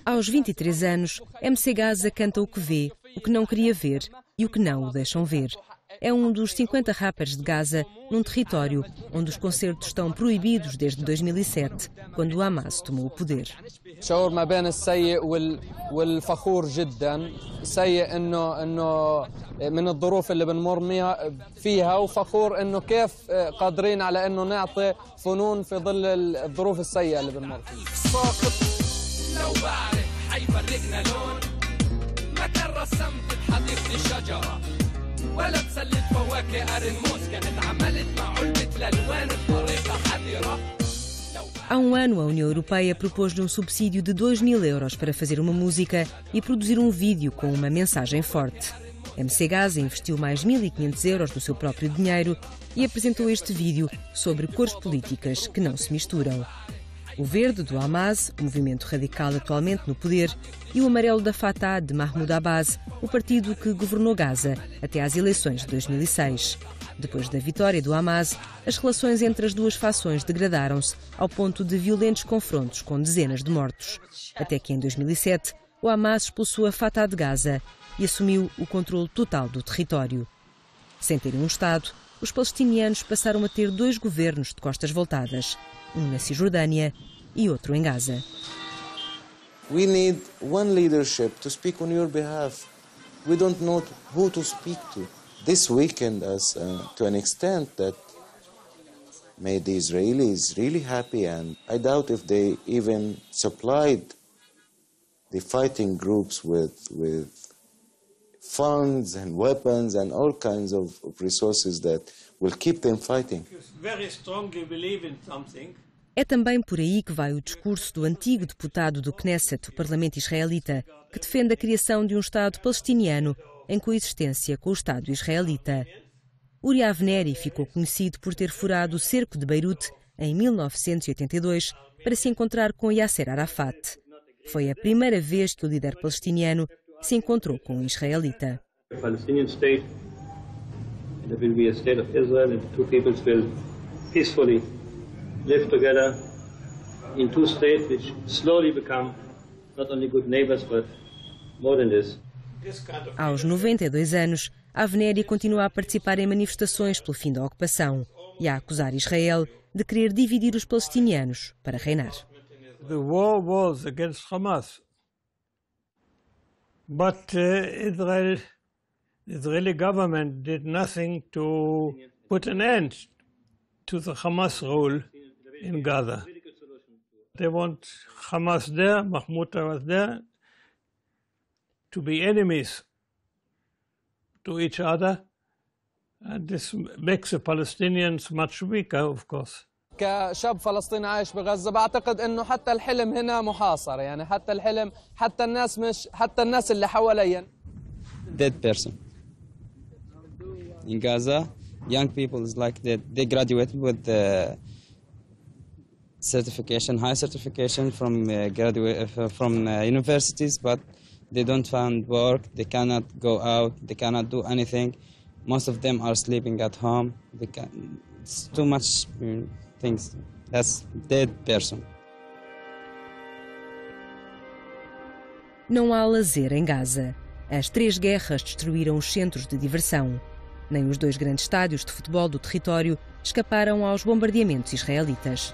Aos 23 anos, MC Gaza canta o que vê, o que não queria ver e o que não o deixam ver. É um dos 50 rappers de Gaza, num território onde os concertos estão proibidos desde 2007, quando o Hamas tomou o poder. شعور ما بين السيء والفخور جدا سيء انه من الظروف اللي بنمر فيها وفخور انه كيف قادرين على انه نعطي فنون في ظل الظروف السيئه اللي بنمر فيها. لو بعرف حيفرقنا لون ما كان رسمت بحديقة الشجرة ولا بسلة فواكه قرن موز كانت عملت مع علبة الألوان بطريقة حذرة. Há um ano, a União Europeia propôs-lhe um subsídio de 2.000 euros para fazer uma música e produzir um vídeo com uma mensagem forte. MC Gaza investiu mais 1.500 euros do seu próprio dinheiro e apresentou este vídeo sobre cores políticas que não se misturam. O verde do Hamas, o movimento radical atualmente no poder, e o amarelo da Fatah de Mahmoud Abbas, o partido que governou Gaza até às eleições de 2006. Depois da vitória do Hamas, as relações entre as duas fações degradaram-se ao ponto de violentos confrontos com dezenas de mortos. Até que em 2007, o Hamas expulsou a Fatah de Gaza e assumiu o controle total do território. Sem terem um Estado, os palestinianos passaram a ter dois governos de costas voltadas, um na Cisjordânia e outro em Gaza. We need one leadership to speak on your behalf. We don't know who to speak to. This weakened us to an extent that made the Israelis really happy, and I doubt if they even supplied the fighting groups with funds and weapons and all kinds of resources that will keep them fighting. Very strongly believe in something. É também por aí que vai o discurso do antigo deputado do Knesset, o Parlamento israelita, que defende a criação de um Estado palestiniano em coexistência com o Estado israelita. Uri Avneri ficou conhecido por ter furado o cerco de Beirute em 1982 para se encontrar com Yasser Arafat. Foi a primeira vez que o líder palestiniano se encontrou com um israelita. Live together in two states which slowly become not only good neighbors but more than this. Aos 92 anos, Avneri continua a participar em manifestações pelo fim da ocupação e a acusar Israel de querer dividir os palestinianos para reinar. The war was against Hamas, but the Israeli government did nothing to put an end to the Hamas rule in Gaza. They want Hamas there, Mahmoud Abbas there, to be enemies to each other, and this makes the Palestinians much weaker, of course. كشاب فلسطيني عايش بغزة بعتقد انه حتى الحلم هنا محاصر يعني حتى الحلم حتى الناس اللي حواليا. Dead person. In Gaza, young people is like they graduated with the certification, high certification from universities, but they don't find work. They cannot go out. They cannot do anything. Most of them are sleeping at home. It's too much things. That's dead person. Não há lazer em Gaza. As 3 guerras destruíram os centros de diversão. Nem os 2 grandes estádios de futebol do território escaparam aos bombardeamentos israelitas.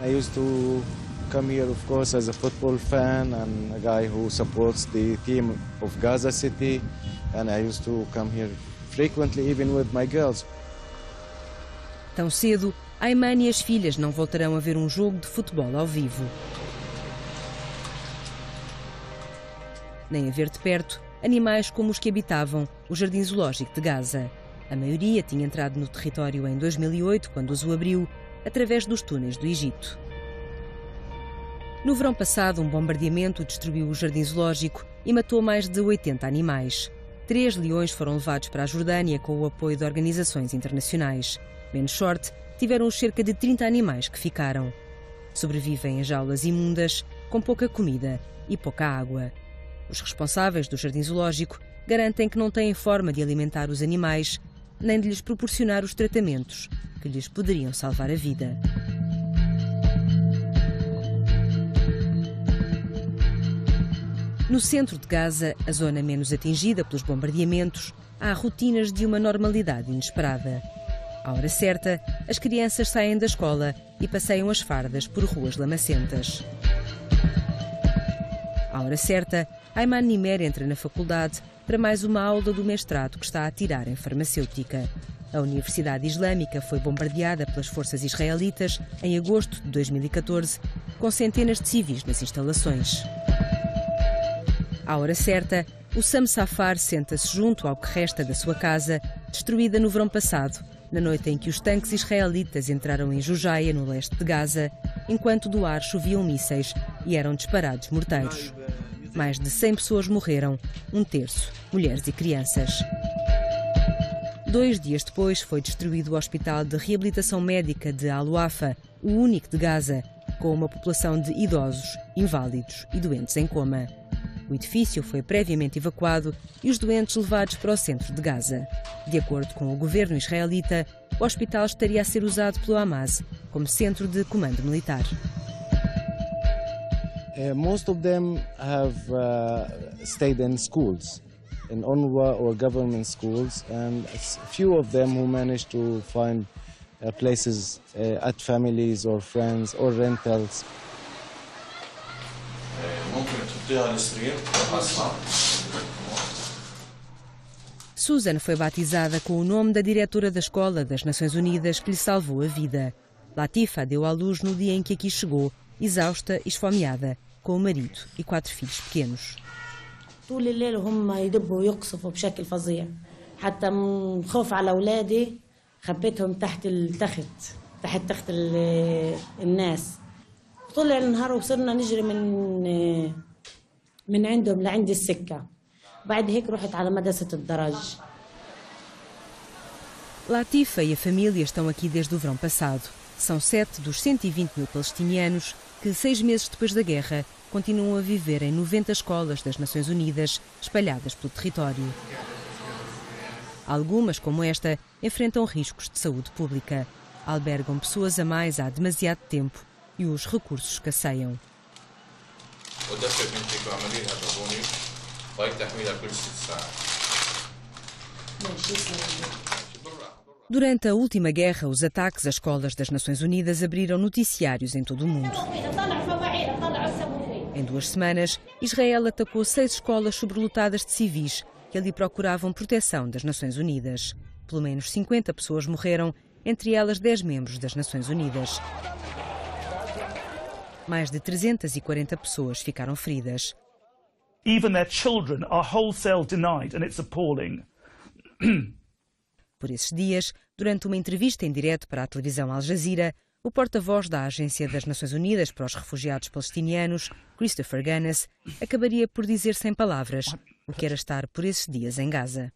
I used to come here, of course, as a football fan and a guy who supports the team of Gaza City, and I used to come here frequently, even with my girls. Tão cedo, Ayman e as filhas não voltarão a ver um jogo de futebol ao vivo. Nem a ver de perto animais como os que habitavam o Jardim Zoológico de Gaza. A maioria tinha entrado no território em 2008, quando os o abriu, através dos túneis do Egito. No verão passado, um bombardeamento destruiu o Jardim Zoológico e matou mais de 80 animais. 3 leões foram levados para a Jordânia com o apoio de organizações internacionais. Menos sorte, tiveram os cerca de 30 animais que ficaram. Sobrevivem em jaulas imundas, com pouca comida e pouca água. Os responsáveis do Jardim Zoológico garantem que não têm forma de alimentar os animais, nem de lhes proporcionar os tratamentos que lhes poderiam salvar a vida. No centro de Gaza, a zona menos atingida pelos bombardeamentos, há rotinas de uma normalidade inesperada. À hora certa, as crianças saem da escola e passeiam as fardas por ruas lamacentas. À hora certa, Ayman Nimer entra na faculdade para mais uma aula do mestrado que está a tirar em farmacêutica. A Universidade Islâmica foi bombardeada pelas forças israelitas em agosto de 2014, com centenas de civis nas instalações. À hora certa, o Sam Safar senta-se junto ao que resta da sua casa, destruída no verão passado, na noite em que os tanques israelitas entraram em Jujaia, no leste de Gaza, enquanto do ar choviam mísseis e eram disparados morteiros. Mais de 100 pessoas morreram, um terço, mulheres e crianças. 2 dias depois foi destruído o Hospital de Reabilitação Médica de Al-Wafa, o único de Gaza, com uma população de idosos, inválidos e doentes em coma. O edifício foi previamente evacuado e os doentes levados para o centro de Gaza. De acordo com o governo israelita, o hospital estaria a ser usado pelo Hamas como centro de comando militar. Most of them have stayed in schools, in UNRWA or government schools, and a few of them who managed to find places at families or friends or rentals. Susan foi batizada com o nome da diretora da Escola das Nações Unidas que lhe salvou a vida. Latifa deu à luz no dia em que aqui chegou, exausta e esfomeada, com o marido e 4 filhos pequenos. طول الليل هم يدبوا ويقصفوا بشكل فظيع حتى من خوف على أولادي خبيتهم تحت التخت تحت تخت الناس طول النهار وصرنا نجري من عندهم لعند السكة بعد هيك رحت على مدرسة الدرج. Latifa e a família estão aqui desde o verão passado. São 7 dos 120 mil palestinianos que, 6 meses depois da guerra, continuam a viver em 90 escolas das Nações Unidas espalhadas pelo território. Algumas, como esta, enfrentam riscos de saúde pública, albergam pessoas a mais há demasiado tempo e os recursos escasseiam. Durante a última guerra, os ataques às escolas das Nações Unidas abriram noticiários em todo o mundo. Em 2 semanas, Israel atacou 6 escolas sobrelotadas de civis que ali procuravam proteção das Nações Unidas. Pelo menos 50 pessoas morreram, entre elas 10 membros das Nações Unidas. Mais de 340 pessoas ficaram feridas. Even their children are wholesale denied, and it's appalling. Por esses dias, durante uma entrevista em direto para a televisão Al Jazeera, o porta-voz da Agência das Nações Unidas para os Refugiados Palestinianos, Christopher Gannis, acabaria por dizer sem palavras o que era estar por esses dias em Gaza.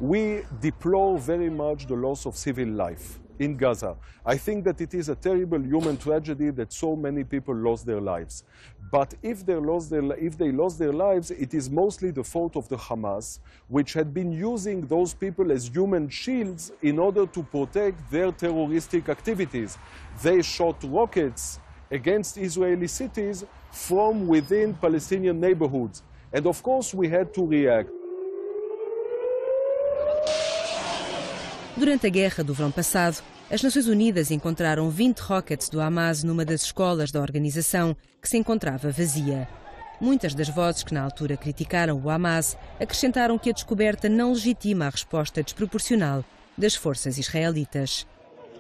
We deplore very much the loss of civil life in Gaza. I think that it is a terrible human tragedy that so many people lost their lives. But if they lost their lives, it is mostly the fault of the Hamas, which had been using those people as human shields in order to protect their terroristic activities. They shot rockets against Israeli cities from within Palestinian neighborhoods. And of course we had to react. Durante a guerra do verão passado, as Nações Unidas encontraram 20 rockets do Hamas numa das escolas da organização, que se encontrava vazia. Muitas das vozes que na altura criticaram o Hamas acrescentaram que a descoberta não legitima a resposta desproporcional das forças israelitas.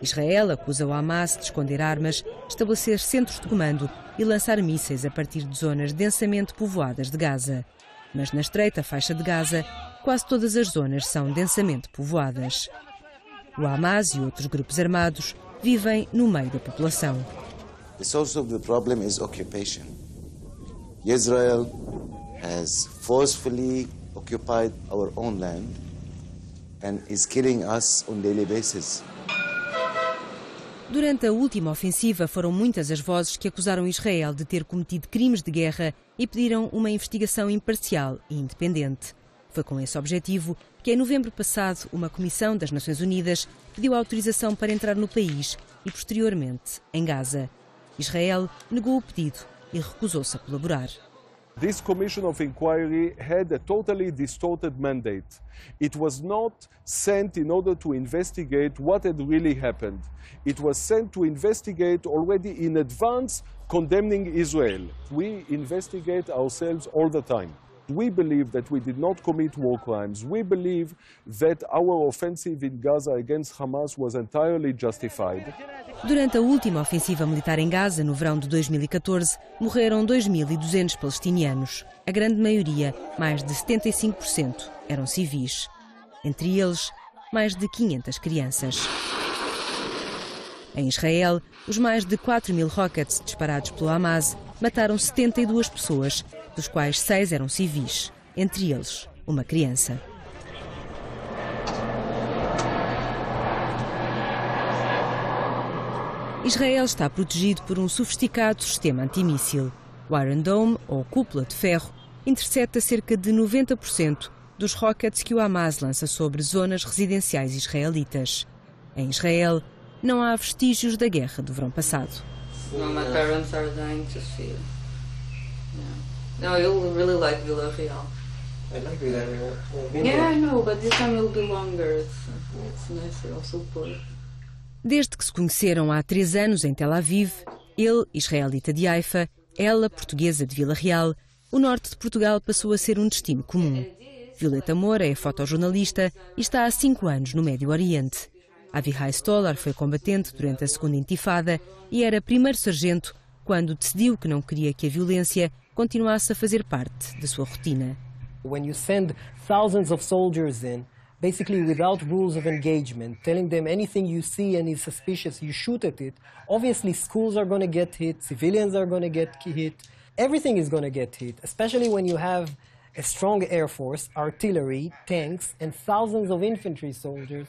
Israel acusa o Hamas de esconder armas, estabelecer centros de comando e lançar mísseis a partir de zonas densamente povoadas de Gaza. Mas na estreita faixa de Gaza, quase todas as zonas são densamente povoadas. O Hamas e outros grupos armados vivem no meio da população. The source of the problem is occupation. Israel has forcefully occupied our own land and is killing us on a daily basis. Durante a última ofensiva, foram muitas as vozes que acusaram Israel de ter cometido crimes de guerra e pediram uma investigação imparcial e independente. Foi com esse objetivo que, em novembro passado, uma comissão das Nações Unidas pediu autorização para entrar no país e, posteriormente, em Gaza. Israel negou o pedido e recusou-se a colaborar. This commission of inquiry had a totally distorted mandate. It was not sent in order to investigate what had really happened. It was sent to investigate already in advance condemning Israel. We investigate ourselves all the time. We believe that we did not commit war crimes. We believe that our offensive in Gaza against Hamas was entirely justified. Durante a última ofensiva militar em Gaza, no verão de 2014, morreram 2.200 palestinianos. A grande maioria, mais de 75%, eram civis. Entre eles, mais de 500 crianças. Em Israel, os mais de 4.000 rockets disparados pelo Hamas mataram 72 pessoas, dos quais 6 eram civis, entre eles uma criança. Israel está protegido por um sofisticado sistema antimíssil. O Iron Dome, ou cúpula de ferro, intercepta cerca de 90% dos rockets que o Hamas lança sobre zonas residenciais israelitas. Em Israel, não há vestígios da guerra do verão passado. My parents are dying to see it. No, you'll really like Vila Real. I like Vila Real. Yeah, I know, but this time it'll be longer. It's nicer also for. Desde que se conheceram há 3 anos em Tel Aviv, ele, israelita de Haifa, ela, portuguesa de Vila Real, o norte de Portugal passou a ser um destino comum. Violeta Moura é fotojornalista e está há 5 anos no Médio Oriente. Avihai Stolar foi combatente durante a segunda intifada e era primeiro-sargento quando decidiu que não queria que a violência continuasse a fazer parte da sua rotina. When you send thousands of soldiers in, basically without rules of engagement, telling them anything you see and is suspicious, you shoot at it, obviously schools are going to get hit, civilians are going to get hit, everything is going to get hit, especially when you have a strong air force, artillery, tanks, and thousands of infantry soldiers.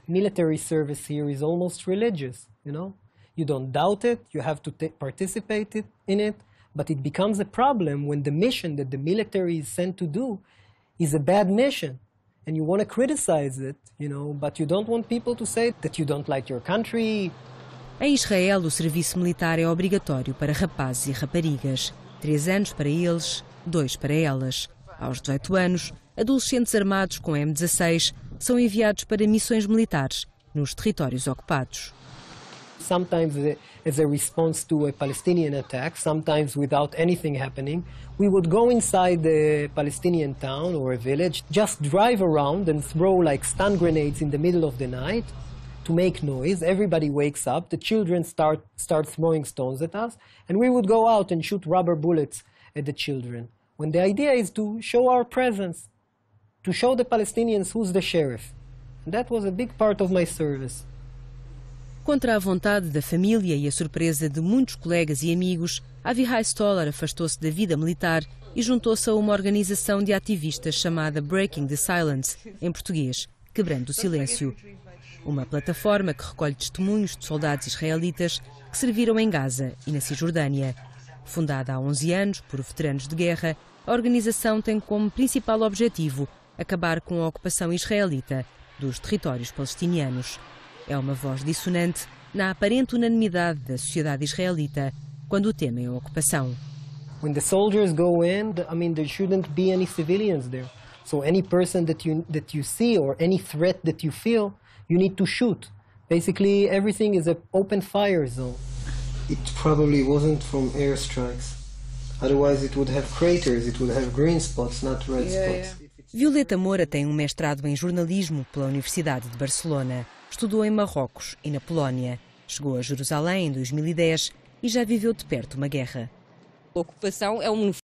Military service here is almost religious, you know? You don't doubt it, you have to participate in it, but it becomes a problem when the mission that the military is sent to do is a bad mission. And you want to criticize it, you know, but you don't want people to say that you don't like your country. Em Israel, o serviço militar é obrigatório para rapazes e raparigas. 3 anos para eles, 2 para elas. Aos 18 anos, adolescentes armados com M16 são enviados para missões militares nos territórios ocupados. Sometimes as a response to a Palestinian attack, sometimes without anything happening, we would go inside the Palestinian town or a village, just drive around and throw like stun grenades in the middle of the night to make noise. Everybody wakes up, the children start throwing stones at us, and we would go out and shoot rubber bullets at the children. When the idea is to show our presence, to show the Palestinians who's the sheriff. And that was a big part of my service. Contra a vontade da família e a surpresa de muitos colegas e amigos, Avihai Stolar afastou-se da vida militar e juntou-se a uma organização de ativistas chamada Breaking the Silence, em português, Quebrando o Silêncio. Uma plataforma que recolhe testemunhos de soldados israelitas que serviram em Gaza e na Cisjordânia. Fundada há 11 anos por veteranos de guerra, a organização tem como principal objetivo acabar com a ocupação israelita dos territórios palestinianos. É uma voz dissonante na aparente unanimidade da sociedade israelita quando temem a ocupação. When the soldiers go in, I mean, there shouldn't be any civilians there. So any person that you see or any threat that you feel, you need to shoot. Basically, everything is an open fire zone. It probably wasn't from airstrikes. Otherwise, it would have craters, it would have green spots, not red spots. Violeta Moura tem um mestrado em jornalismo pela Universidade de Barcelona. Estudou em Marrocos e na Polónia. Chegou a Jerusalém em 2010 e já viveu de perto uma guerra. A ocupação é um